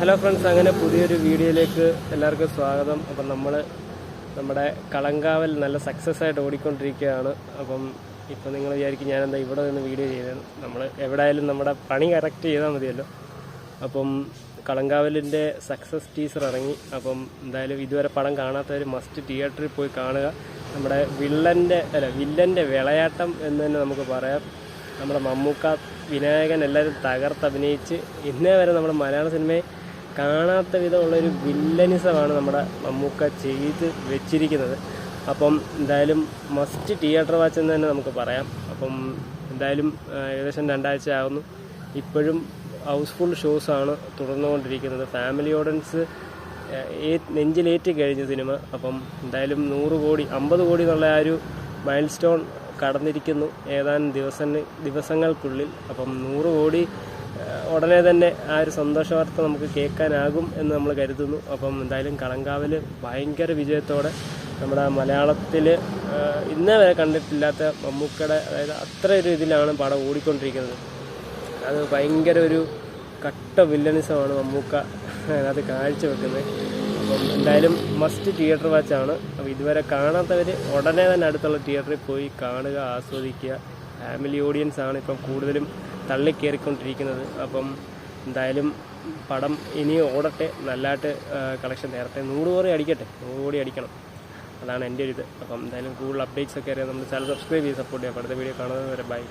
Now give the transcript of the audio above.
Hello friends, അങ്ങനെ പുതിയൊരു വീഡിയോയിലേക്ക് എല്ലാവർക്കും സ്വാഗതം. അപ്പം നമ്മുടെ കളങ്കാവൽ നല്ല സക്സസ് ആയിട്ട് ഓടിക്കൊണ്ടിരിക്കുകയാണ്. അപ്പം ഇപ്പം നിങ്ങൾ വിചാരിക്കും ഞാനെന്താ ഇവിടെ നിന്ന് വീഡിയോ ചെയ്തത്. നമ്മൾ എവിടെയായാലും നമ്മുടെ പണി കറക്റ്റ് ചെയ്താൽ മതിയല്ലോ. അപ്പം കളങ്കാവലിൻ്റെ സക്സസ് ടീസർ ഇറങ്ങി. അപ്പം എന്തായാലും ഇതുവരെ പടം കാണാത്തവർ മസ്റ്റ് തിയേറ്ററിൽ പോയി കാണുക. നമ്മുടെ വില്ലൻ്റെ വിളയാട്ടം എന്ന് തന്നെ നമുക്ക് പറയാം. നമ്മുടെ മമ്മൂക്ക, വിനായകൻ എല്ലാവരും തകർത്തഭിനയിച്ച് ഇന്നേ വരെ നമ്മുടെ മലയാള സിനിമയെ കാണാത്ത വിധമുള്ളൊരു വില്ലനിസമാണ് നമ്മുടെ മമ്മൂക്ക ചെയ്ത് വെച്ചിരിക്കുന്നത്. അപ്പം എന്തായാലും മസ്റ്റ് തിയേറ്റർ വാച്ച് എന്ന് തന്നെ നമുക്ക് പറയാം. അപ്പം എന്തായാലും ഏകദേശം 2 ആഴ്ച ആകുന്നു. ഇപ്പോഴും ഹൗസ്ഫുൾ ഷോസാണ് തുടർന്നുകൊണ്ടിരിക്കുന്നത്. ഫാമിലി ഓഡിയൻസ് നെഞ്ചിലേറ്റി കഴിഞ്ഞ സിനിമ. അപ്പം എന്തായാലും 100 കോടി 50 കോടി എന്നുള്ള ആ ഒരു മൈൽ സ്റ്റോൺ കടന്നിരിക്കുന്നു ഏതാനും ദിവസങ്ങൾക്കുള്ളിൽ. അപ്പം 100 കോടി ഉടനെ തന്നെ ആ ഒരു സന്തോഷ വാർത്ത നമുക്ക് കേൾക്കാനാകും എന്ന് നമ്മൾ കരുതുന്നു. അപ്പം എന്തായാലും കളങ്കാവൽ ഭയങ്കര വിജയത്തോടെ നമ്മുടെ മലയാളത്തിൽ ഇന്നേ വരെ കണ്ടിട്ടില്ലാത്ത മമ്മൂക്കയുടെ, അതായത് അത്ര ഒരു ഇതിലാണ് പടം ഓടിക്കൊണ്ടിരിക്കുന്നത്. അത് ഭയങ്കര ഒരു കട്ട വില്ലനിസമാണ് മമ്മൂക്ക അത് കാഴ്ചവെക്കുന്നത്. അപ്പം എന്തായാലും മസ്റ്റ് തിയേറ്റർ വാച്ചാണ്. അപ്പോൾ ഇതുവരെ കാണാത്തവർ ഉടനെ തന്നെ അടുത്തുള്ള തിയേറ്ററിൽ പോയി കാണുക, ആസ്വദിക്കുക. ഫാമിലി ഓഡിയൻസ് ആണ് ഇപ്പം കൂടുതലും തള്ളിക്കയറിക്കൊണ്ടിരിക്കുന്നത്. അപ്പം എന്തായാലും പടം ഇനിയും ഓടട്ടെ, നല്ലതായിട്ട് കളക്ഷൻ നേരത്തെ 100 കോടി അടിക്കട്ടെ, 100 കോടി അടിക്കണം. അതാണ് എൻ്റെ ഒരു ഇത്. അപ്പം എന്തായാലും കൂടുതൽ അപ്ഡേറ്റ്സ് ഒക്കെ അറിയാം. നമ്മുടെ ചാനൽ സബ്സ്ക്രൈബ് ചെയ്ത് സപ്പോർട്ട് ചെയ്യാം. അടുത്ത വീഡിയോ കാണുന്നത് വരെ ബൈ.